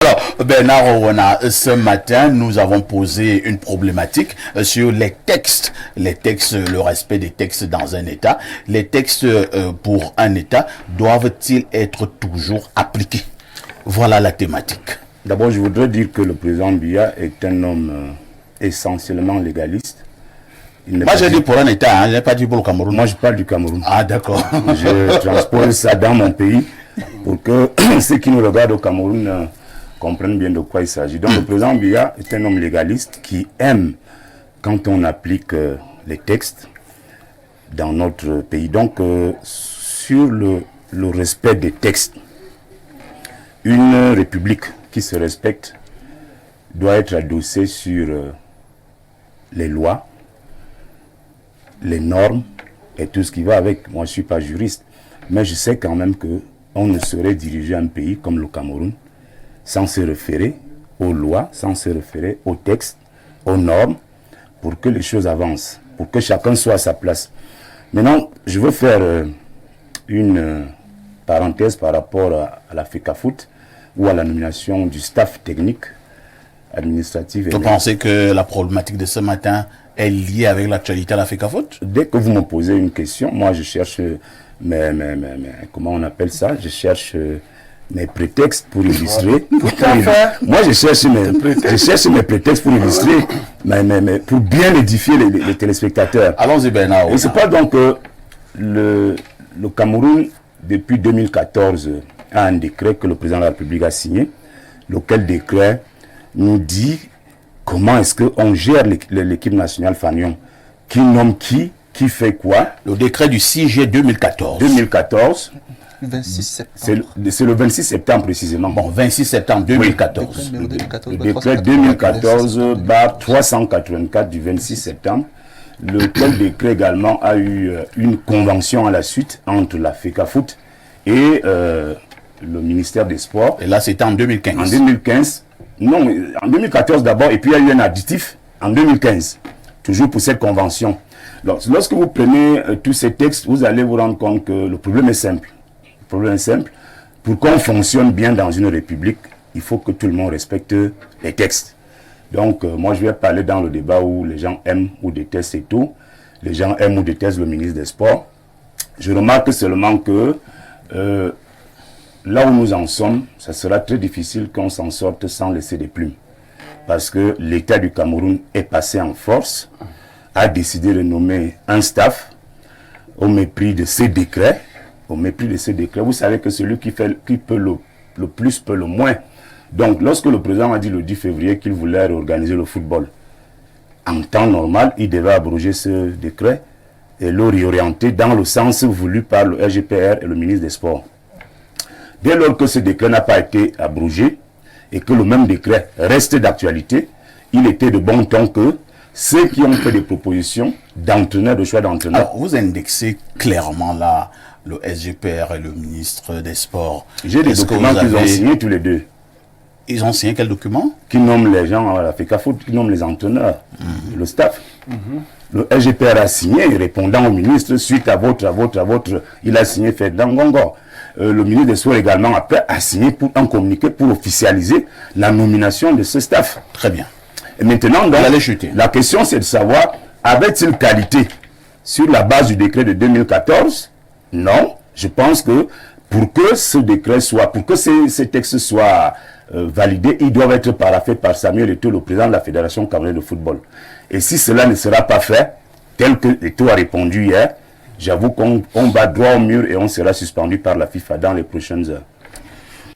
Alors, Bernard Owona, ce matin, nous avons posé une problématique sur les textes, le respect des textes dans un État. Les textes pour un État doivent-ils être toujours appliqués? Voilà la thématique. D'abord, je voudrais dire que le président Biya est un homme essentiellement légaliste. Moi, j'ai dit pour un État, je n'ai pas dit pour le Cameroun. Moi, je parle du Cameroun. Ah, d'accord. Je transpose ça dans mon pays pour que ceux qui nous regardent au Cameroun comprennent bien de quoi il s'agit. Donc, le président Biya est un homme légaliste qui aime quand on applique les textes dans notre pays. Donc, sur le respect des textes, une république qui se respecte doit être adossée sur les lois, les normes et tout ce qui va avec. Moi, je ne suis pas juriste, mais je sais quand même qu'on ne saurait diriger un pays comme le Cameroun sans se référer aux lois, sans se référer aux textes, aux normes, pour que les choses avancent, pour que chacun soit à sa place. Maintenant, je veux faire une parenthèse par rapport à la FECAFOOT ou à la nomination du staff technique administratif. Vous pensez que la problématique de ce matin est liée avec l'actualité à la FECAFOOT? Dès que vous me posez une question, moi je cherche comment on appelle ça? Je cherche mes prétextes pour illustrer. Moi je cherche mes prétextes pour illustrer, mais pour bien édifier les téléspectateurs. Allons-y, Bernard. Et c'est pas donc que le Cameroun, depuis 2014, a un décret que le président de la République a signé, lequel décret nous dit comment est-ce qu'on gère l'équipe nationale Fanion, qui nomme qui fait quoi. Le décret du 6 juillet 2014. 2014. 26 septembre. C'est le 26 septembre précisément. Bon, 26 septembre 2014. Oui. Le décret 2014-384 du 26 septembre. Lequel décret également a eu une convention à la suite entre la FECAFOOT et le ministère des Sports. Et là, c'était en 2015. En 2015. Non, en 2014 d'abord, et puis il y a eu un additif en 2015, toujours pour cette convention. Lorsque vous prenez tous ces textes, vous allez vous rendre compte que le problème est simple. Le problème est simple. Pour qu'on fonctionne bien dans une république, il faut que tout le monde respecte les textes. Donc, moi, je vais parler dans le débat où les gens aiment ou détestent et tout. Les gens aiment ou détestent le ministre des Sports. Je remarque seulement que là où nous en sommes, ça sera très difficile qu'on s'en sorte sans laisser des plumes. Parce que l'État du Cameroun est passé en force, a décidé de nommer un staff au mépris de ses décrets. Au mépris de ses décrets. Vous savez que celui qui peut le plus peut le moins. Donc, lorsque le président a dit le 10 février qu'il voulait réorganiser le football, en temps normal, il devait abroger ce décret et le réorienter dans le sens voulu par le RGPR et le ministre des Sports. Dès lors que ce décret n'a pas été abrogé et que le même décret reste d'actualité, il était de bon ton que ceux qui ont fait des propositions d'entraîneurs, de choix d'entraîneurs... Alors, vous indexez clairement là le SGPR et le ministre des Sports. J'ai des documents qu'ils ont signés tous les deux. Ils ont signé quel document? Qui nomme les gens à la FECAFOOT, qui nomme les entraîneurs, le staff. Le SGPR a signé, répondant au ministre, suite à votre, il a signé Ferdinand Ngongor. Le ministre des Sports également après a signé pour un communiqué pour officialiser la nomination de ce staff. Très bien. Et maintenant, donc, la question c'est de savoir, avait-il qualité sur la base du décret de 2014? Non. Je pense que pour que ce décret soit, pour que ces textes soient validés, ils doivent être paraphés par Samuel Eto'o, le président de la Fédération camerounaise de football. Et si cela ne sera pas fait, tel que Eto'o a répondu hier, j'avoue qu'on va droit au mur et on sera suspendu par la FIFA dans les prochaines heures.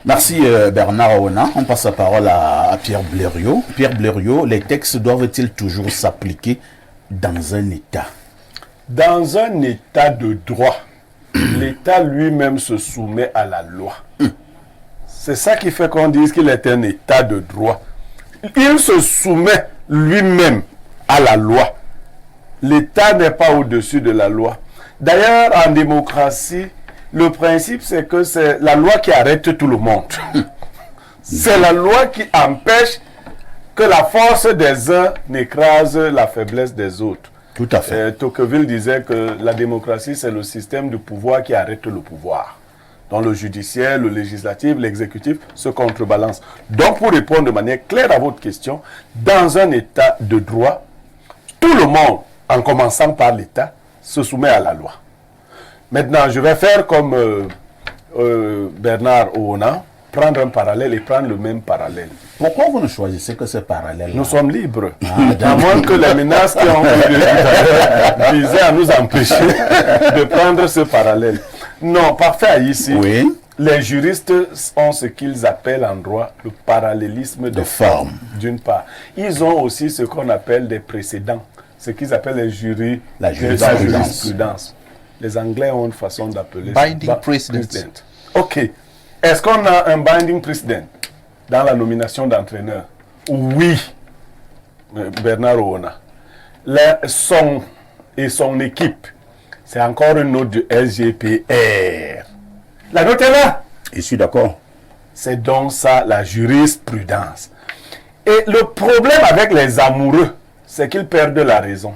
Merci Bernard Owona. On passe la parole à Pierre Blériot. Pierre Blériot, les textes doivent-ils toujours s'appliquer dans un État? Dans un État de droit, l'État lui-même se soumet à la loi. C'est ça qui fait qu'on dise qu'il est un État de droit. Il se soumet lui-même à la loi. L'État n'est pas au-dessus de la loi. D'ailleurs, en démocratie, le principe, c'est que c'est la loi qui arrête tout le monde. C'est la loi qui empêche que la force des uns n'écrase la faiblesse des autres. Tout à fait. Tocqueville disait que la démocratie, c'est le système de pouvoir qui arrête le pouvoir. Dans le judiciaire, le législatif, l'exécutif se contrebalancent. Donc, pour répondre de manière claire à votre question, dans un état de droit, tout le monde, en commençant par l'État, se soumet à la loi. Maintenant, je vais faire comme Bernard Oona, prendre un parallèle et prendre le même parallèle. Pourquoi vous ne choisissez que ce parallèle? Nous sommes libres. À moins que les menaces qui ont visé à nous empêcher de prendre ce parallèle. Non, parfait ici. Oui. Les juristes ont ce qu'ils appellent en droit le parallélisme de forme, d'une part. Ils ont aussi ce qu'on appelle des précédents, ce qu'ils appellent la jurisprudence. Les Anglais ont une façon d'appeler Binding precedent. Ok. Est-ce qu'on a un binding precedent dans la nomination d'entraîneur? Oui, Bernard Oona. Son équipe, c'est encore une note du SGPR. La note est là. Je suis d'accord. C'est donc ça la jurisprudence. Et le problème avec les amoureux, c'est qu'ils perdent la raison.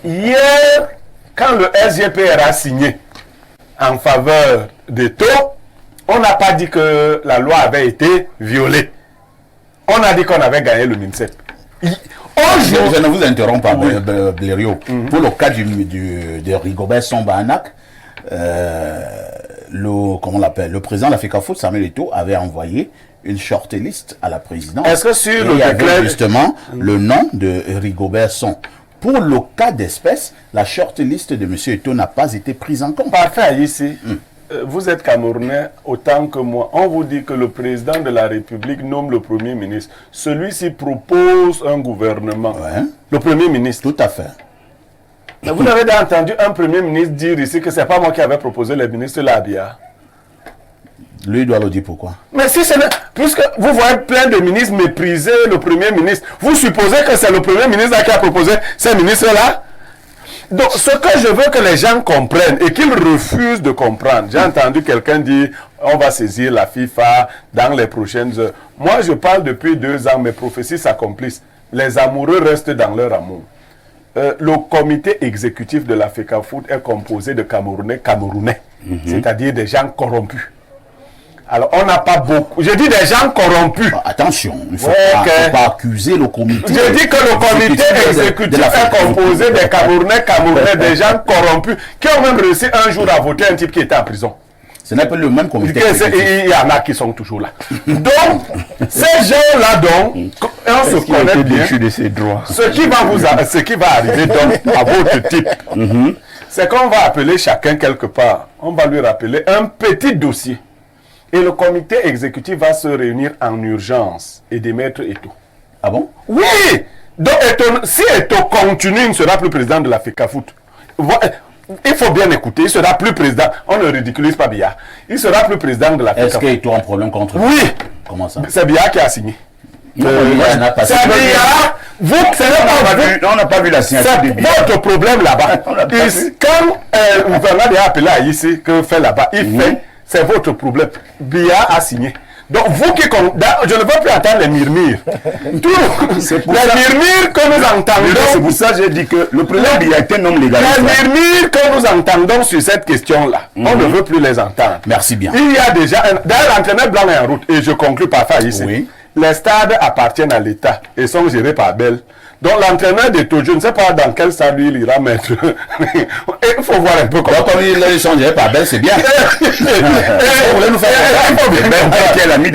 Hier, quand le SGPR a signé en faveur des taux, on n'a pas dit que la loi avait été violée. On a dit qu'on avait gagné le MINSEP. Je ne vous interromps pas, Blériot. Pour le cas de Rigobert Song-Bahanac, le président de la FECAFOOT, Samuel Eto'o, avait envoyé une shortlist à la présidence. Est-ce que sur le il y avait décret justement le nom de Rigobert Song. Pour le cas d'espèce, la shortlist de M. Eto'o n'a pas été prise en compte. Parfait, ici. Vous êtes Camerounais autant que moi. On vous dit que le président de la République nomme le Premier ministre. Celui-ci propose un gouvernement. Ouais. Le Premier ministre. Tout à fait. Mais vous avez déjà entendu un Premier ministre dire ici que ce n'est pas moi qui avais proposé le ministre Labia. Lui doit le dire pourquoi. Mais si c'est puisque vous voyez plein de ministres mépriser le Premier ministre, vous supposez que c'est le Premier ministre qui a proposé ces ministres-là? Donc, ce que je veux que les gens comprennent et qu'ils refusent de comprendre, j'ai entendu quelqu'un dire on va saisir la FIFA dans les prochaines heures. Moi, je parle depuis 2 ans, mes prophéties s'accomplissent. Les amoureux restent dans leur amour. Le comité exécutif de la FECAFOOT est composé de Camerounais, c'est-à-dire des gens corrompus. Alors, on n'a pas beaucoup. Je dis des gens corrompus. Attention, il ne faut Okay. pas accuser le comité. Je dis que le comité exécutif est composé des Camerounais, des gens corrompus, qui ont même réussi un jour à voter un type qui était en prison. Ce n'est pas le même comité. Il y en a qui sont toujours là. Donc, ces gens-là, donc, on se connaît bien. de ses droits. Ce qui va arriver donc à votre type, c'est qu'on va appeler chacun quelque part. On va lui rappeler un petit dossier. Et le comité exécutif va se réunir en urgence et démettre Eto'o. Ah bon? Oui! Donc, si Eto'o continue, il ne sera plus président de la FECAFOOT. Il faut bien écouter, il sera plus président. On ne ridiculise pas Biya. Il sera plus président de la FECAFOOT. Est-ce qu'il y a un problème contre lui? Oui! Comment ça? C'est Biya qui a signé. Il n'a pas C'est signé. Biya! On n'a pas vu la signature de C'est Biya. votre problème là-bas. Quand Bernard a appelé à ici, que fait là-bas, il fait, c'est votre problème. Biya a signé. Donc vous qui... Je ne veux plus entendre les murmures. Les murmures que nous entendons... C'est pour ça que j'ai dit que le président Biya est un homme légaliste. Les murmures que nous entendons sur cette question-là, on ne veut plus les entendre. Merci bien. Il y a déjà... D'ailleurs, l'entraîneur blanc est en route. Et je conclue par ça ici. Oui. Les stades appartiennent à l'État et sont gérés par Bell. Donc l'entraîneur de Togo, je ne sais pas dans quel stade il ira mettre. Il faut voir un peu comment. Donc, comme il est changé par Bell, c'est bien. Vous voulez nous faire Même qu'elle a mis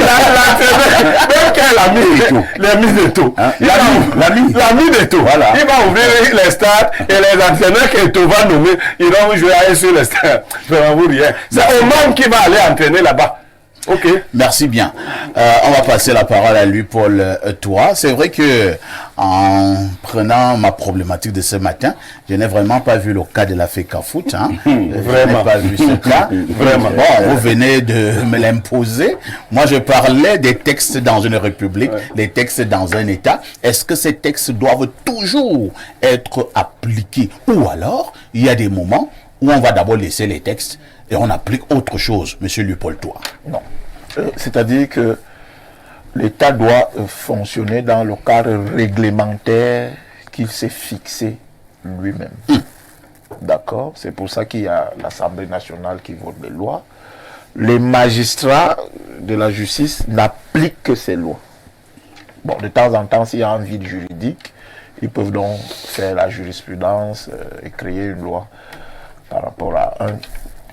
l'ami de tout. L'ami de tout. Voilà. Il va ouvrir les stades et les entraîneurs que tout va nommer, ils vont jouer sur les stades. Je ne vous rien. C'est Oman qui va aller entraîner là-bas. Ok. Merci bien. On va passer la parole à lui, Paul Toi. C'est vrai que en prenant ma problématique de ce matin, je n'ai vraiment pas vu le cas de la FECAFOOT. Hein. Je n'ai pas vu ce cas. Vraiment. Bon, vous venez de me l'imposer. Moi, je parlais des textes dans une république, des textes dans un État. Est-ce que ces textes doivent toujours être appliqués? Ou alors, il y a des moments où on va d'abord laisser les textes et on applique autre chose, monsieur Lupaul Toi. Non. C'est-à-dire que l'État doit fonctionner dans le cadre réglementaire qu'il s'est fixé lui-même. D'accord? C'est pour ça qu'il y a l'Assemblée nationale qui vote des lois. les magistrats de la justice n'appliquent que ces lois. Bon, de temps en temps, s'il y a un vide juridique, ils peuvent donc faire la jurisprudence et créer une loi par rapport à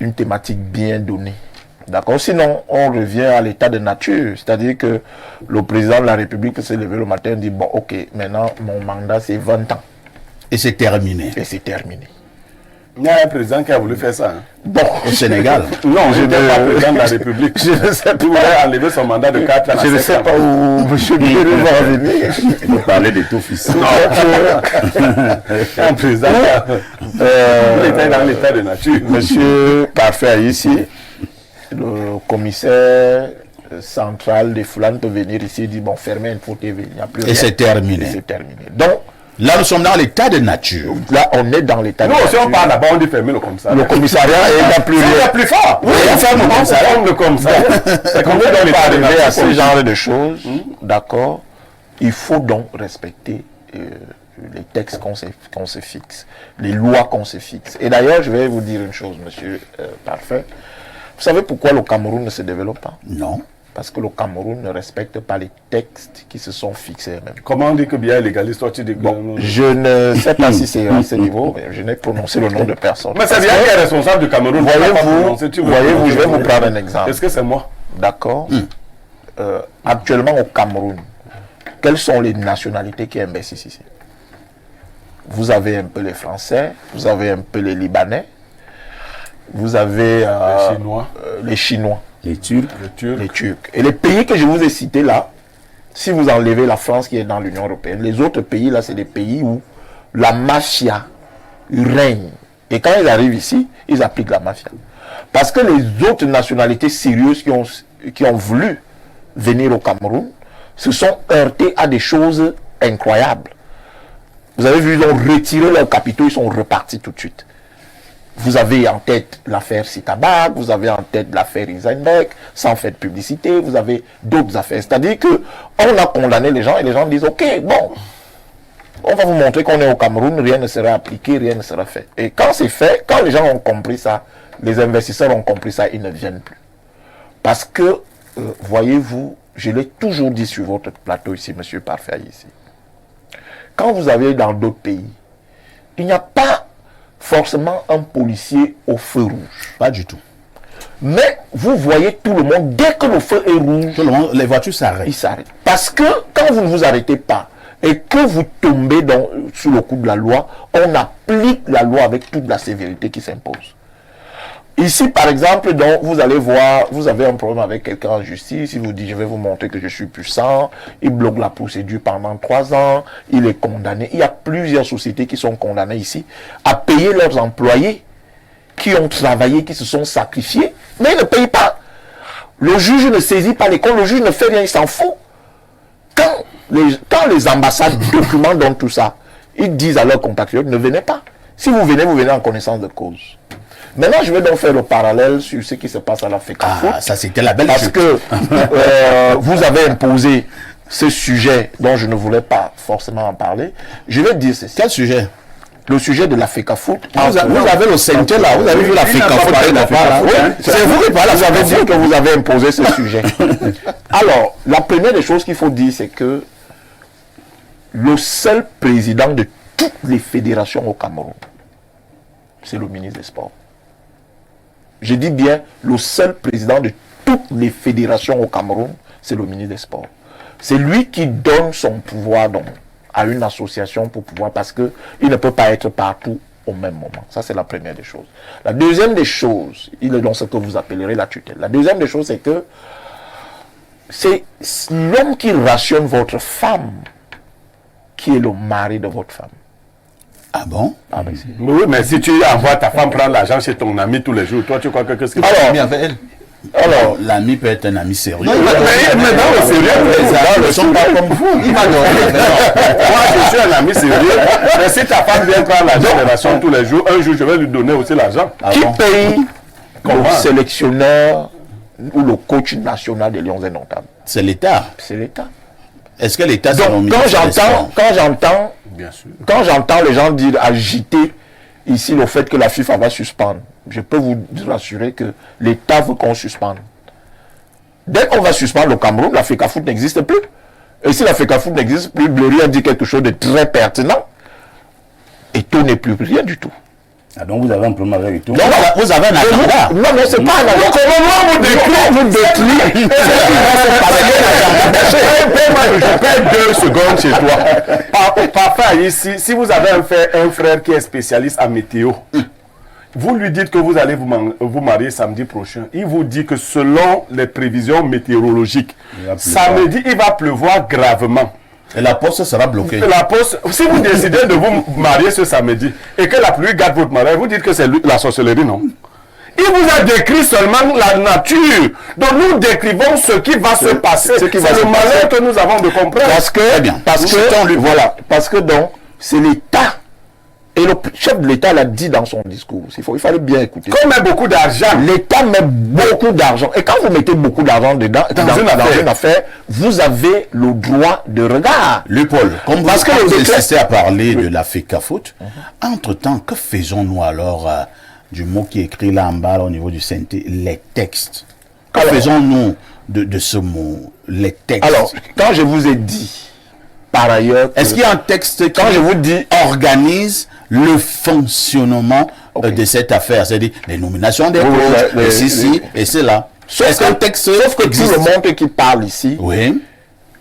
une thématique bien donnée. D'accord. Sinon, on revient à l'état de nature. C'est-à-dire que le président de la République peut se lever le matin et dire, bon, ok, maintenant, mon mandat, c'est 20 ans. Et c'est terminé. Et c'est terminé. Il y a un président qui a voulu faire ça. Hein. Bon, Au Sénégal. Non, je n'étais pas président de la République. Je ne sais pas. Il voulait enlever son mandat de 4 ans. Je ne sais pas où M. Guéry va revenir. Il faut parler d'étouffe. Un président il était dans l'état de nature. Monsieur Parfait ici, le commissaire central des Foulan peut venir ici et dire, bon, fermez Info TV. Il n'y a plus rien. Et c'est terminé. Et c'est terminé. Donc, Là, nous sommes dans l'état de nature. là, on est dans l'état de Nous, nature. si on parle là-bas, on dit fermer le commissariat. Le commissariat est la plus C'est plus fort. Oui, on ferme le commissariat. C'est Quand qu'on on est dans ne l'état pas de arriver à nature. ce genre de choses, d'accord, il faut donc respecter les textes qu'on se fixe, les lois qu'on se fixe. Et d'ailleurs, je vais vous dire une chose, monsieur Parfait. Vous savez pourquoi le Cameroun ne se développe pas? Non. Parce que le Cameroun ne respecte pas les textes qui se sont fixés eux-mêmes. Comment on dit que bien légaliste, toi tu dis que... Bon, je ne sais pas si c'est à ce niveau, mais je n'ai prononcé le nom de personne. Mais c'est bien qui est responsable du Cameroun. Voyez-vous, je vais vous prendre un exemple. Est-ce que c'est moi? D'accord. Actuellement au Cameroun, quelles sont les nationalités qui investissent ici? Vous avez un peu les Français, vous avez un peu les Libanais, vous avez les Chinois, Les Turcs. les Turcs. Et les pays que je vous ai cités là, si vous enlevez la France qui est dans l'Union européenne, les autres pays là, c'est des pays où la mafia règne. Et quand ils arrivent ici, ils appliquent la mafia. Parce que les autres nationalités sérieuses qui ont voulu venir au Cameroun se sont heurtés à des choses incroyables. Vous avez vu, ils ont retiré leurs capitaux, ils sont repartis tout de suite. Vous avez en tête l'affaire Citabag, vous avez en tête l'affaire Heisenberg, sans faire de publicité, vous avez d'autres affaires. C'est-à-dire qu'on a condamné les gens et les gens disent, ok, bon, on va vous montrer qu'on est au Cameroun, rien ne sera appliqué, rien ne sera fait. Et quand c'est fait, quand les gens ont compris ça, les investisseurs ont compris ça, ils ne viennent plus. Parce que, voyez-vous, je l'ai toujours dit sur votre plateau ici, monsieur Parfait ici. Quand vous avez dans d'autres pays, il n'y a pas forcément un policier au feu rouge. Pas du tout. Mais vous voyez tout le monde, dès que le feu est rouge, Tout le monde, les voitures s'arrêtent. il s'arrête. Parce que quand vous ne vous arrêtez pas et que vous tombez sous le coup de la loi, on applique la loi avec toute la sévérité qui s'impose. Ici, par exemple, donc, vous allez voir, vous avez un problème avec quelqu'un en justice, il vous dit, je vais vous montrer que je suis puissant, il bloque la procédure pendant 3 ans, il est condamné. Il y a plusieurs sociétés qui sont condamnées ici à payer leurs employés qui ont travaillé, qui se sont sacrifiés, mais ils ne payent pas. Le juge ne saisit pas les comptes, le juge ne fait rien, il s'en fout. Quand les ambassades documentent donc tout ça, ils disent à leurs compatriotes, ne venez pas. Si vous venez en connaissance de cause. Maintenant, je vais donc faire le parallèle sur ce qui se passe à la FECAFOOT. Ah, ça c'était la belle Parce chute. que vous avez imposé ce sujet dont je ne voulais pas forcément en parler. Je vais dire ceci. Quel sujet? Le sujet de la FECAFOOT. Vous avez le ceinture là, vous avez vu la FECAFOOT. C'est vous qui parlez, vous avez dit que vous avez imposé ce sujet. Alors, la première des choses qu'il faut dire, c'est que le seul président de toutes les fédérations au Cameroun, c'est le ministre des Sports. Je dis bien, le seul président de toutes les fédérations au Cameroun, c'est le ministre des Sports. C'est lui qui donne son pouvoir donc, à une association pour pouvoir, parce qu'il ne peut pas être partout au même moment. Ça, c'est la première des choses. La deuxième des choses, il est dans ce que vous appellerez la tutelle. La deuxième des choses, c'est que c'est l'homme qui rationne votre femme qui est le mari de votre femme. Ah bon? Ah ben, Oui, mais si tu envoies ta femme prendre l'argent chez ton ami tous les jours, toi tu crois que qu'est-ce que tu Alors, Ami avec elle. Alors, l'ami peut être un ami sérieux. mais dans le sérieux, Les amis ne sont pas comme vous. Il m'a donné. moi je suis un ami sérieux, mais si ta femme vient prendre l'argent de l'argent tous les jours, un jour je vais lui donner aussi l'argent. Ah qui bon? paye Comment? le sélectionneur ou le coach national des Lions Indomptables? C'est l'État. C'est l'État. Est-ce que l'État c'est Donc, quand j'entends Bien sûr. les gens dire agiter ici le fait que la FIFA va suspendre. Je peux vous rassurer que l'État veut qu'on suspende. Dès qu'on va suspendre le Cameroun, la FECAFOOT n'existe plus. Et si la FECAFOOT n'existe plus, Bleury a dit quelque chose de très pertinent. Et tout n'est plus rien du tout. Ah, donc vous avez un problème avec tout. Donc, vous avez un agenda. Non, mais c'est pas un agenda. Comment vous décrivez Je perds 2 secondes chez toi. Parfait, ici, si vous avez un frère qui est spécialiste en météo, vous lui dites que vous allez vous marier samedi prochain. Il vous dit que selon les prévisions météorologiques, samedi, il va pleuvoir gravement. Et la poste sera bloquée. La poste, si vous décidez de vous marier ce samedi et que la pluie gâte votre mariage, vous dites que c'est la sorcellerie, non? Il vous a décrit seulement la nature. Donc nous décrivons ce qui va se passer. C'est le malheur que nous avons de comprendre. Parce que donc, c'est l'État. Et le chef de l'État l'a dit dans son discours. Il fallait bien écouter. Qu'on met beaucoup d'argent. L'État met beaucoup d'argent. Et quand vous mettez beaucoup d'argent dedans, dans une affaire, vous avez le droit de regard. Paul, comme vous insistez à parler de la FECAFOOT, entre-temps, que faisons-nous alors du mot qui est écrit là en bas au niveau du synthé, les textes? Que faisons-nous de ce mot, les textes? Alors, quand je vous ai dit, par ailleurs... Est-ce qu'il y a un texte quand je vous dis organise le fonctionnement de cette affaire, c'est-à-dire les nominations des coachs, et ceci, et cela. Sauf que tout le monde qui parle ici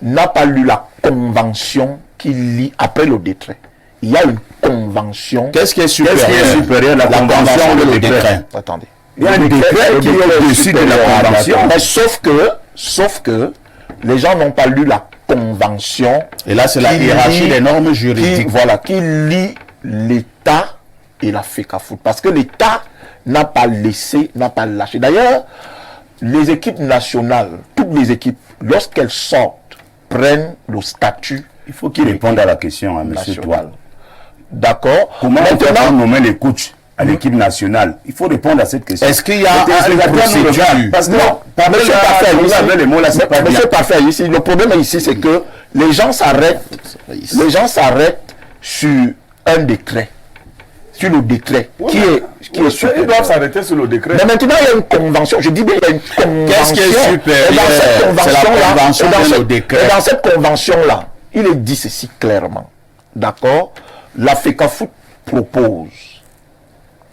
n'a pas lu la convention qui lit après le décret. Il y a une convention. Qu'est-ce qui est supérieur? La convention ou le décret? Attendez. Il y a un décret qui est au-dessus de la convention. Mais sauf que les gens n'ont pas lu la convention. Et là, c'est la hiérarchie des normes juridiques. Qui lie l'État et la FECAFOOT. Parce que l'État n'a pas lâché. D'ailleurs, les équipes nationales, toutes les équipes, lorsqu'elles sortent, prennent le statut. Il faut qu'ils répondent à la question, hein, monsieur Toile. D'accord. Comment on nommer les coachs à l'équipe nationale? Il faut répondre à cette question. Est-ce qu'il y a un procédure? Parce que non, monsieur Parfait, vous avez les mots là, c'est pas bien. Monsieur Parfait, ici, le problème ici, c'est que les gens s'arrêtent sur un décret. Sur le décret qui est supérieur. Ils doivent s'arrêter sur le décret. Mais maintenant, il y a une convention. Je dis bien, il y a une convention. Qu'est-ce qui est supérieur? C'est la convention et le décret. Et dans cette convention-là, il est dit ceci clairement. D'accord? La FECAFOOT propose.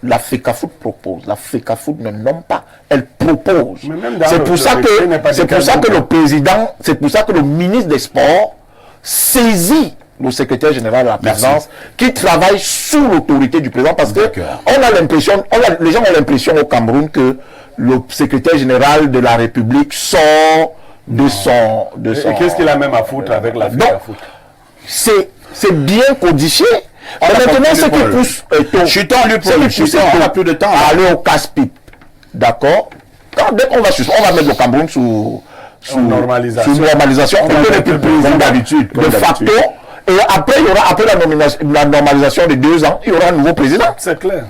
La FECAFOOT propose. La FECAFOOT ne nomme pas. Elle propose. C'est pour ça que le président, c'est pour ça que le ministre des Sports saisit le secrétaire général de la présidence qui travaille sous l'autorité du président parce que on a l'impression, les gens ont l'impression au Cameroun que le secrétaire général de la République sort de son... Et qu'est-ce qu'il a même à foutre avec la FECAFOOT? C'est bien codifié. Mais maintenant, ce qui pousse... on n'a plus de temps. À aller au casse-pipe. D'accord? Dès qu'on va mettre le Cameroun sous normalisation. On ne peut plus président d'habitude. De facto. Et après, il y aura, après la normalisation de 2 ans, il y aura un nouveau président. C'est clair.